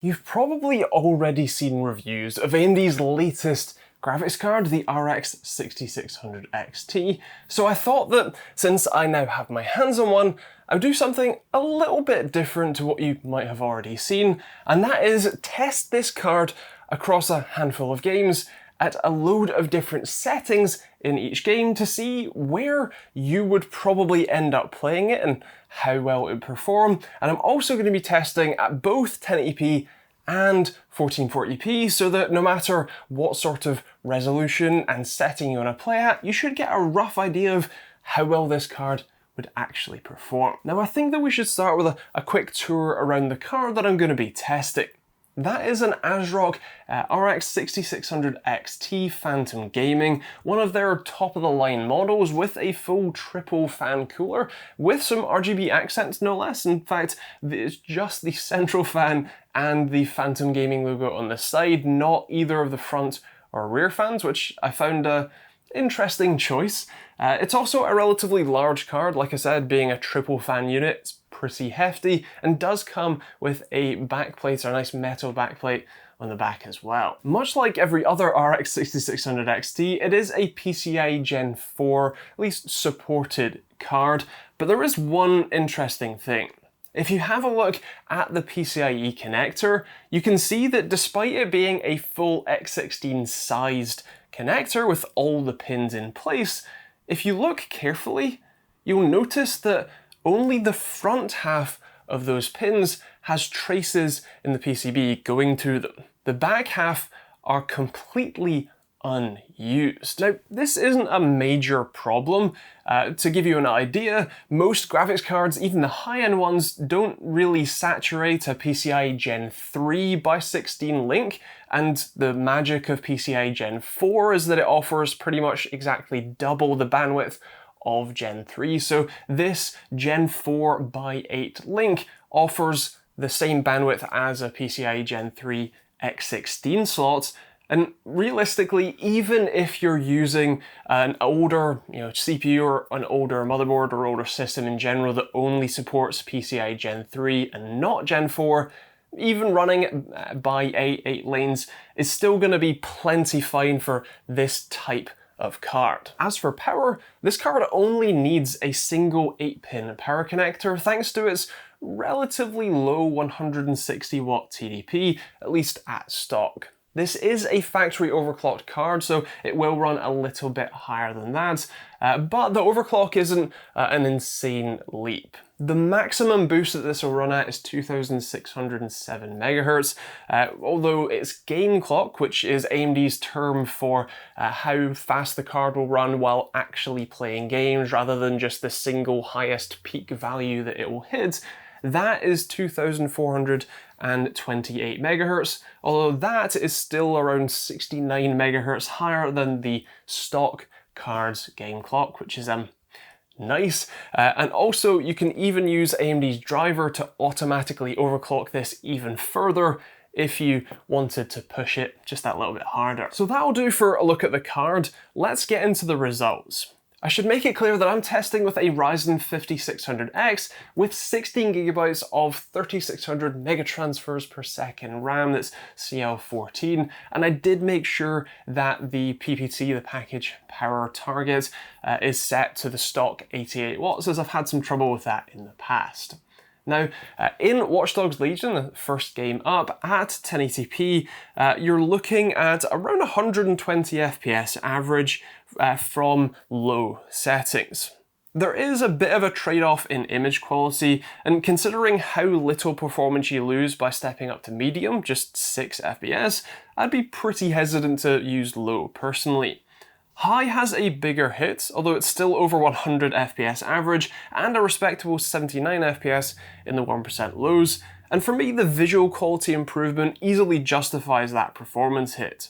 You've probably already seen reviews of AMD's latest graphics card, the RX 6600 XT, so I thought that since I now have my hands on one, I'll do something a little bit different to what you might have already seen, and that is test this card across a handful of games at a load of different settings in each game to see where you would probably end up playing it and how well it would perform. And I'm also going to be testing at both 1080p and 1440p so that no matter what sort of resolution and setting you want to play at, you should get a rough idea of how well this card would actually perform. Now I think that we should start with a quick tour around the card that I'm going to be testing. That is an ASRock RX 6600 XT Phantom Gaming, one of their top-of-the-line models with a full triple fan cooler, with some RGB accents no less. In fact, it's just the central fan and the Phantom Gaming logo on the side, not either of the front or rear fans, which I found a interesting choice. It's also a relatively large card, like I said, being a triple fan unit. It's pretty hefty and does come with a backplate, or a nice metal backplate on the back as well. Much like every other RX 6600 XT, it is a PCIe Gen 4, at least supported card, but there is one interesting thing. If you have a look at the PCIe connector, you can see that despite it being a full X16 sized connector with all the pins in place, if you look carefully, you'll notice that only the front half of those pins has traces in the PCB going to them. The back half are completely unused. Now, this isn't a major problem. To give you an idea, most graphics cards, even the high-end ones, don't really saturate a PCIe Gen 3x16 link, and the magic of PCIe Gen 4 is that it offers pretty much exactly double the bandwidth of Gen 3, so this Gen 4x8 link offers the same bandwidth as a PCIe Gen 3 X16 slot. And realistically, even if you're using an older CPU or an older motherboard or older system in general that only supports PCIe Gen 3 and not Gen 4, even running by 8 lanes is still going to be plenty fine for this type of card. As for power, this card only needs a single 8-pin power connector thanks to its relatively low 160 watt TDP, at least at stock. This is a factory overclocked card, so it will run a little bit higher than that, but the overclock isn't an insane leap. The maximum boost that this will run at is 2607 MHz, although its game clock, which is AMD's term for how fast the card will run while actually playing games rather than just the single highest peak value that it will hit, that is 2428 MHz, although that is still around 69 MHz higher than the stock card's game clock, which is nice. And also you can even use AMD's driver to automatically overclock this even further if you wanted to push it just that little bit harder. So that'll do for a look at the card. Let's get into the results. I should make it clear that I'm testing with a Ryzen 5600X with 16GB of 3600 megatransfers per second RAM, that's CL14, and I did make sure that the PPT, the package power target, is set to the stock 88 watts, as I've had some trouble with that in the past. Now, in Watch Dogs Legion, the first game up, at 1080p, you're looking at around 120 FPS average from low settings. There is a bit of a trade-off in image quality, and considering how little performance you lose by stepping up to medium, just 6 FPS, I'd be pretty hesitant to use low personally. High has a bigger hit, although it's still over 100 FPS average and a respectable 79 FPS in the 1% lows, and for me the visual quality improvement easily justifies that performance hit.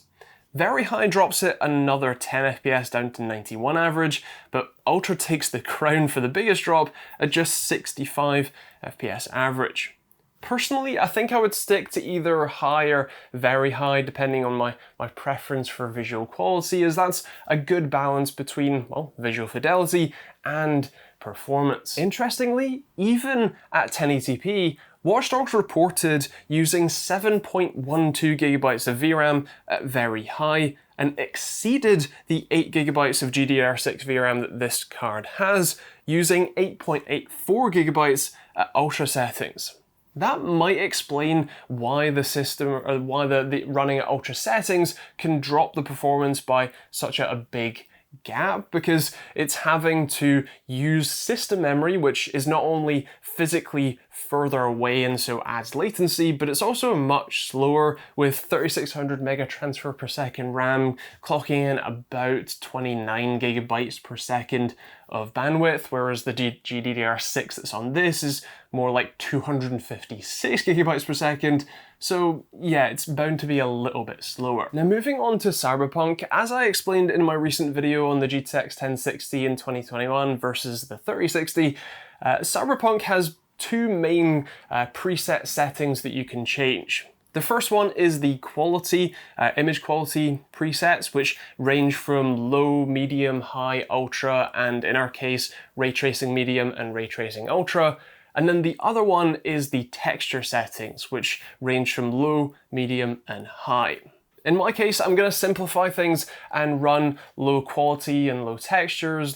Very high drops it another 10 FPS down to 91 average, but Ultra takes the crown for the biggest drop at just 65 FPS average. Personally, I think I would stick to either high or very high, depending on my preference for visual quality, as that's a good balance between, well, visual fidelity and performance. Interestingly, even at 1080p, Watch Dogs reported using 7.12GB of VRAM at very high and exceeded the 8GB of GDDR6 VRAM that this card has, using 8.84GB at ultra settings. That might explain why the system, or why the running at ultra settings can drop the performance by such a big gap, because it's having to use system memory, which is not only physically further away and so adds latency, but it's also much slower, with 3600 mega transfer per second RAM clocking in about 29 gigabytes per second of bandwidth, whereas the GDDR6 that's on this is more like 256 gigabytes per second. So yeah, it's bound to be a little bit slower. Now moving on to Cyberpunk, as I explained in my recent video on the GTX 1060 in 2021 versus the 3060, Cyberpunk has two main preset settings that you can change. The first one is the quality, image quality presets, which range from low, medium, high, ultra, and in our case, ray tracing medium and ray tracing ultra. And then the other one is the texture settings, which range from low, medium, and high. In my case, I'm going to simplify things and run low quality and low textures,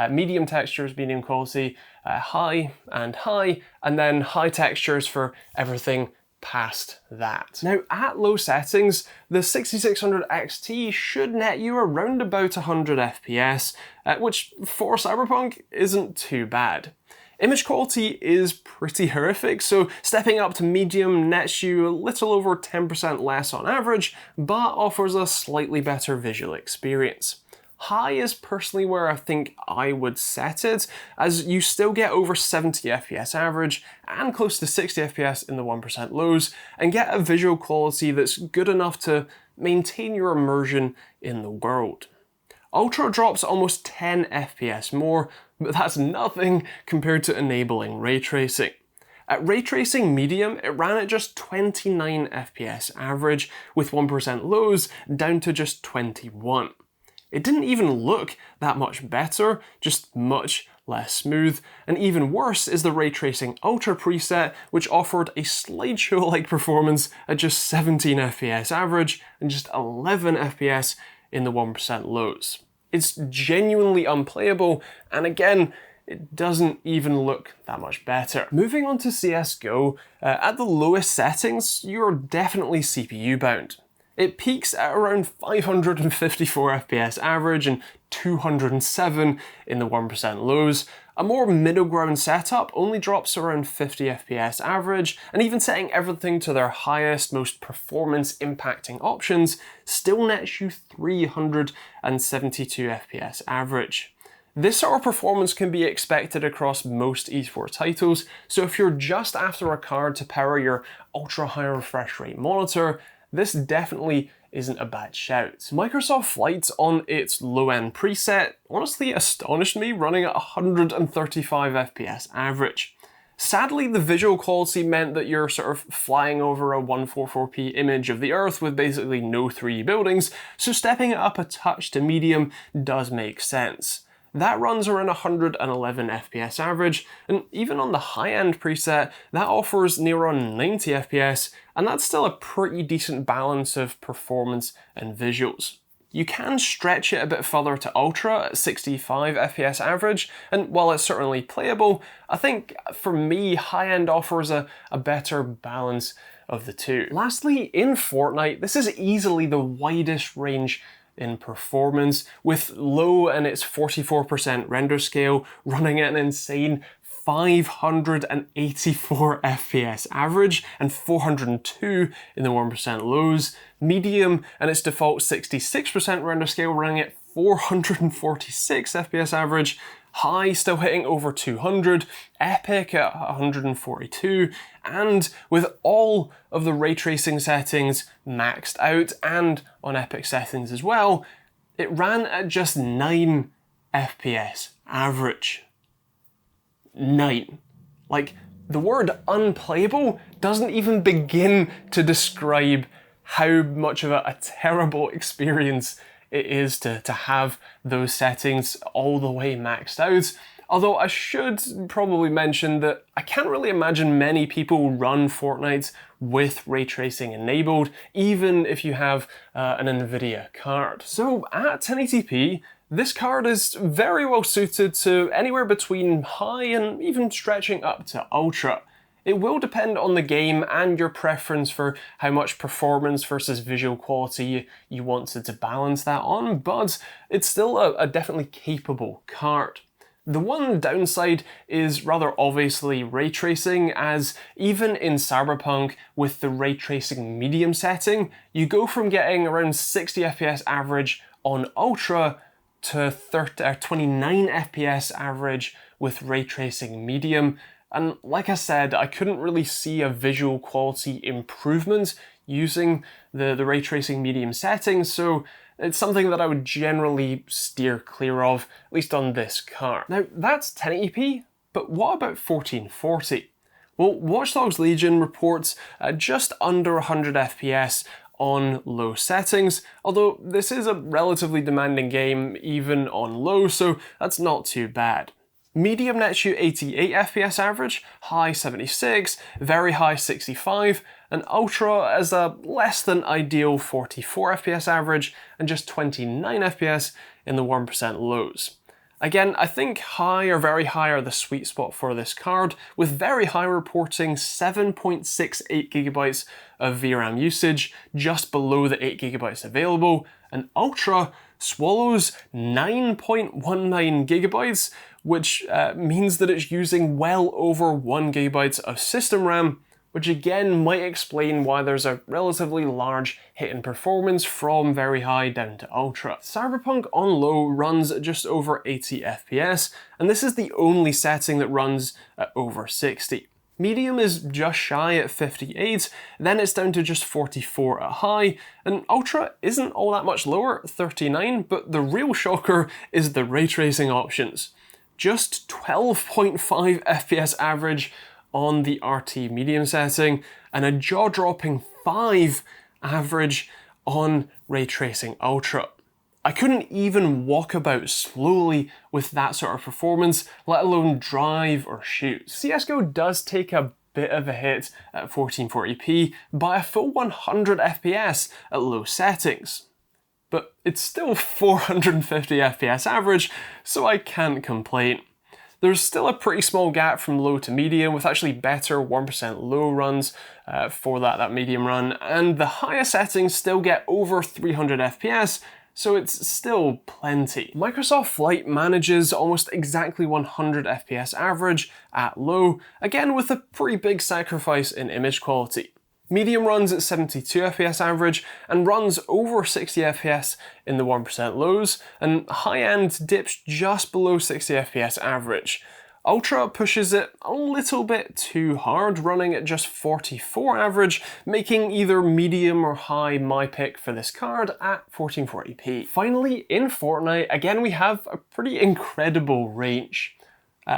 medium textures, medium quality, high, and then high textures for everything past that. Now at low settings, the 6600 XT should net you around about 100 FPS, which for Cyberpunk isn't too bad. Image quality is pretty horrific, so stepping up to medium nets you a little over 10% less on average, but offers a slightly better visual experience. High is personally where I think I would set it, as you still get over 70 FPS average and close to 60 FPS in the 1% lows, and get a visual quality that's good enough to maintain your immersion in the world. Ultra drops almost 10 FPS more, but that's nothing compared to enabling ray tracing. At ray tracing medium, it ran at just 29 FPS average, with 1% lows down to just 21. It didn't even look that much better, just much less smooth, and even worse is the ray tracing ultra preset, which offered a slideshow-like performance at just 17 FPS average and just 11 FPS in the 1% lows. It's genuinely unplayable, and again, it doesn't even look that much better. Moving on to CSGO, at the lowest settings, you're definitely CPU bound. It peaks at around 554 FPS average and 207 in the 1% lows. A more middle ground setup only drops around 50 FPS average, and even setting everything to their highest, most performance impacting options still nets you 372 FPS average. This sort of performance can be expected across most esports titles, so if you're just after a card to power your ultra high refresh rate monitor, this definitely isn't a bad shout. Microsoft Flight on its low-end preset honestly astonished me, running at 135 FPS average. Sadly, the visual quality meant that you're sort of flying over a 144p image of the Earth with basically no 3D buildings, so stepping it up a touch to medium does make sense. That runs around 111 FPS average, and even on the high-end preset, that offers near on 90 FPS, and that's still a pretty decent balance of performance and visuals. You can stretch it a bit further to Ultra at 65 FPS average, and while it's certainly playable, I think for me, high-end offers a better balance of the two. Lastly, in Fortnite, this is easily the widest range in performance, with low and its 44% render scale running at an insane 584 FPS average and 402 in the 1% lows, medium and its default 66% render scale running at 446 FPS average, high still hitting over 200, epic at 142, and with all of the ray tracing settings maxed out and on epic settings as well, it ran at just 9 FPS average. 9. Like, the word unplayable doesn't even begin to describe how much of a terrible experience it is to have those settings all the way maxed out. Although I should probably mention that I can't really imagine many people run Fortnite with ray tracing enabled, even if you have an NVIDIA card. So at 1080p, this card is very well suited to anywhere between high and even stretching up to ultra. It will depend on the game and your preference for how much performance versus visual quality you want to balance that on, but it's still a definitely capable card. The one downside is rather obviously ray tracing, as even in Cyberpunk with the ray tracing medium setting, you go from getting around 60 FPS average on ultra to 29 FPS average with ray tracing medium. And like I said, I couldn't really see a visual quality improvement using the ray tracing medium settings, so it's something that I would generally steer clear of, at least on this card. Now that's 1080p, but what about 1440? Well, Watch Dogs Legion reports just under 100 FPS on low settings, although this is a relatively demanding game even on low, so that's not too bad. Medium nets you 88 FPS average, high 76, very high 65, and ultra as a less than ideal 44 FPS average and just 29 FPS in the 1% lows. Again, I think high or very high are the sweet spot for this card, with very high reporting 7.68 GB of VRAM usage, just below the 8 GB available, and ultra swallows 9.19 GB, which means that it's using well over 1 GB of system RAM, which again might explain why there's a relatively large hit in performance from very high down to ultra. Cyberpunk on low runs at just over 80 FPS, and this is the only setting that runs at over 60. Medium is just shy at 58, then it's down to just 44 at high, and ultra isn't all that much lower at 39, but the real shocker is the ray tracing options. Just 12.5 FPS average on the RT medium setting, and a jaw-dropping 5 average on ray tracing ultra. I couldn't even walk about slowly with that sort of performance, let alone drive or shoot. CSGO does take a bit of a hit at 1440p by a full 100 FPS at low settings. But it's still 450 FPS average, so I can't complain. There's still a pretty small gap from low to medium, with actually better 1% low runs for that medium run, and the higher settings still get over 300 FPS, so it's still plenty. Microsoft Flight manages almost exactly 100 FPS average at low, again with a pretty big sacrifice in image quality. Medium runs at 72 FPS average and runs over 60 FPS in the 1% lows, and high-end dips just below 60 FPS average. Ultra pushes it a little bit too hard, running at just 44 average, making either medium or high my pick for this card at 1440p. Finally, in Fortnite, again we have a pretty incredible range.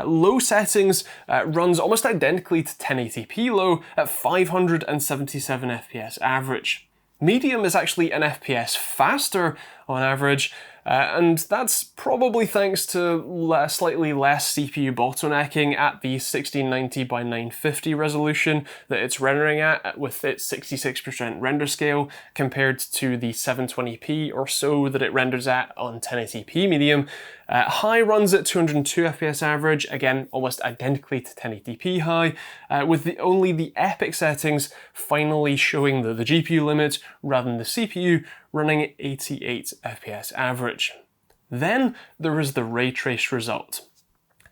Low settings runs almost identically to 1080p low at 577 FPS average. Medium is actually an FPS faster on average, and that's probably thanks to slightly less CPU bottlenecking at the 1690 by 950 resolution that it's rendering at with its 66% render scale compared to the 720p or so that it renders at on 1080p medium. High runs at 202 FPS average, again almost identically to 1080p high, with only the epic settings finally showing the GPU limit rather than the CPU, running at 88 FPS average. Then there is the ray trace result.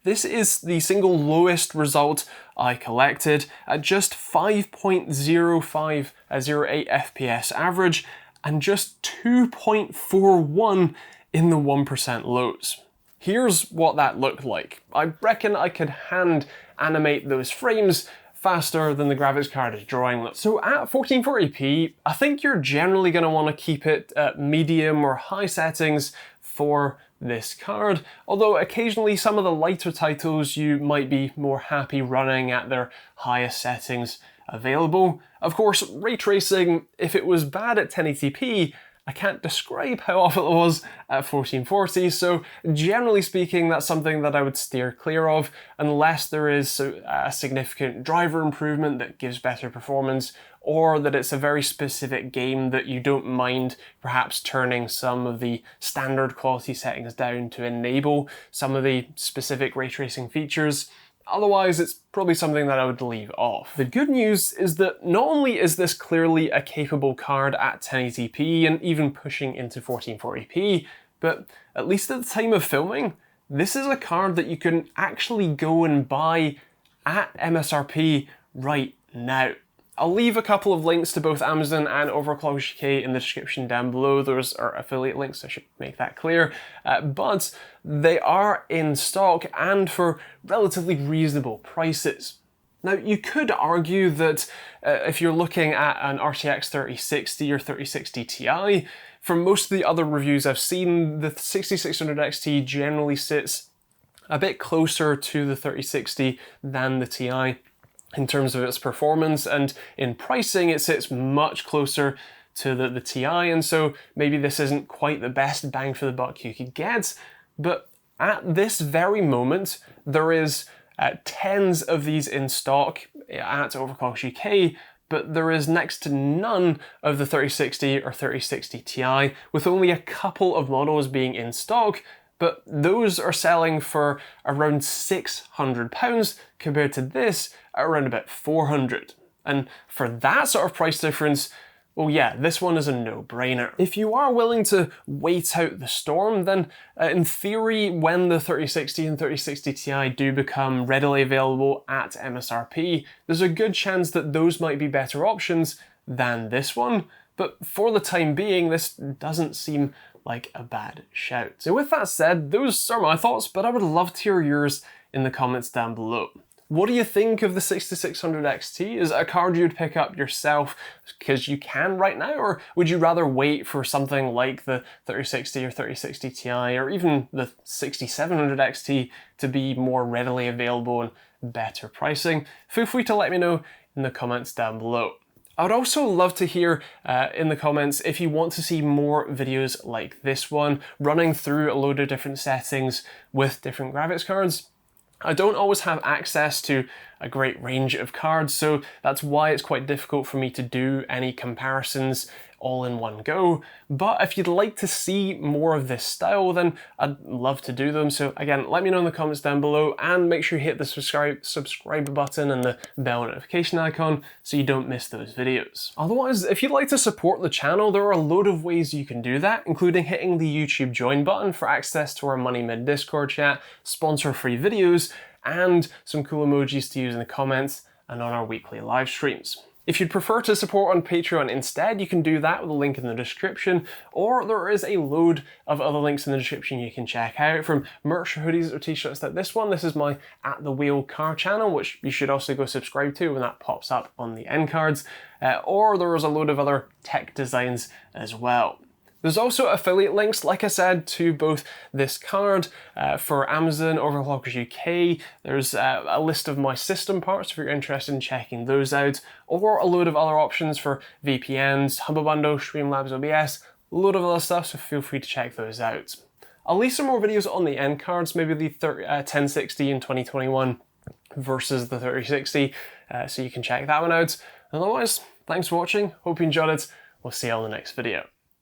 This is the single lowest result I collected at just 5.08 FPS average and just 2.41 in the 1% lows. Here's what that looked like. I reckon I could hand animate those frames faster than the graphics card is drawing them. So at 1440p, I think you're generally going to want to keep it at medium or high settings for this card, although occasionally some of the lighter titles you might be more happy running at their highest settings available. Of course, ray tracing, if it was bad at 1080p, I can't describe how awful it was at 1440, so generally speaking, that's something that I would steer clear of unless there is a significant driver improvement that gives better performance, or that it's a very specific game that you don't mind perhaps turning some of the standard quality settings down to enable some of the specific ray tracing features. Otherwise, it's probably something that I would leave off. The good news is that not only is this clearly a capable card at 1080p and even pushing into 1440p, but at least at the time of filming, this is a card that you can actually go and buy at MSRP right now. I'll leave a couple of links to both Amazon and Overclock UK in the description down below. Those are affiliate links, I should make that clear. But they are in stock and for relatively reasonable prices. Now, you could argue that if you're looking at an RTX 3060 or 3060 Ti, from most of the other reviews I've seen, the 6600 XT generally sits a bit closer to the 3060 than the Ti in terms of its performance, and in pricing it sits much closer to the Ti, and so maybe this isn't quite the best bang for the buck you could get, but at this very moment there is tens of these in stock at Overclock UK, but there is next to none of the 3060 or 3060 Ti, with only a couple of models being in stock, but those are selling for around £600 compared to this at around about £400. And for that sort of price difference, well yeah, this one is a no-brainer. If you are willing to wait out the storm, then in theory, when the 3060 and 3060 Ti do become readily available at MSRP, there's a good chance that those might be better options than this one. But for the time being, this doesn't seem like a bad shout. So with that said, those are my thoughts, but I would love to hear yours in the comments down below. What do you think of the 6600 XT? Is it a card you'd pick up yourself because you can right now, or would you rather wait for something like the 3060 or 3060 Ti, or even the 6700 XT to be more readily available and better pricing? Feel free to let me know in the comments down below. I would also love to hear in the comments if you want to see more videos like this one, running through a load of different settings with different graphics cards. I don't always have access to a great range of cards, so that's why it's quite difficult for me to do any comparisons all in one go. But if you'd like to see more of this style, then I'd love to do them. So again, let me know in the comments down below, and make sure you hit the subscribe button and the bell notification icon so you don't miss those videos. Otherwise, if you'd like to support the channel, there are a load of ways you can do that, including hitting the YouTube join button for access to our Money Mid Discord chat, sponsor-free videos, and some cool emojis to use in the comments and on our weekly live streams. If you'd prefer to support on Patreon instead, you can do that with a link in the description, or there is a load of other links in the description you can check out, from merch, hoodies, or t-shirts like this one. This is my At The Wheel car channel, which you should also go subscribe to when that pops up on the end cards, or there is a load of other tech designs as well. There's also affiliate links, like I said, to both this card for Amazon, Overclock UK. There's a list of my system parts if you're interested in checking those out, or a load of other options for VPNs, Humble Bundle, Streamlabs OBS, a load of other stuff, so feel free to check those out. I'll leave some more videos on the end cards, maybe the 1060 in 2021 versus the 3060, so you can check that one out. Otherwise, thanks for watching, hope you enjoyed it, we'll see you on the next video.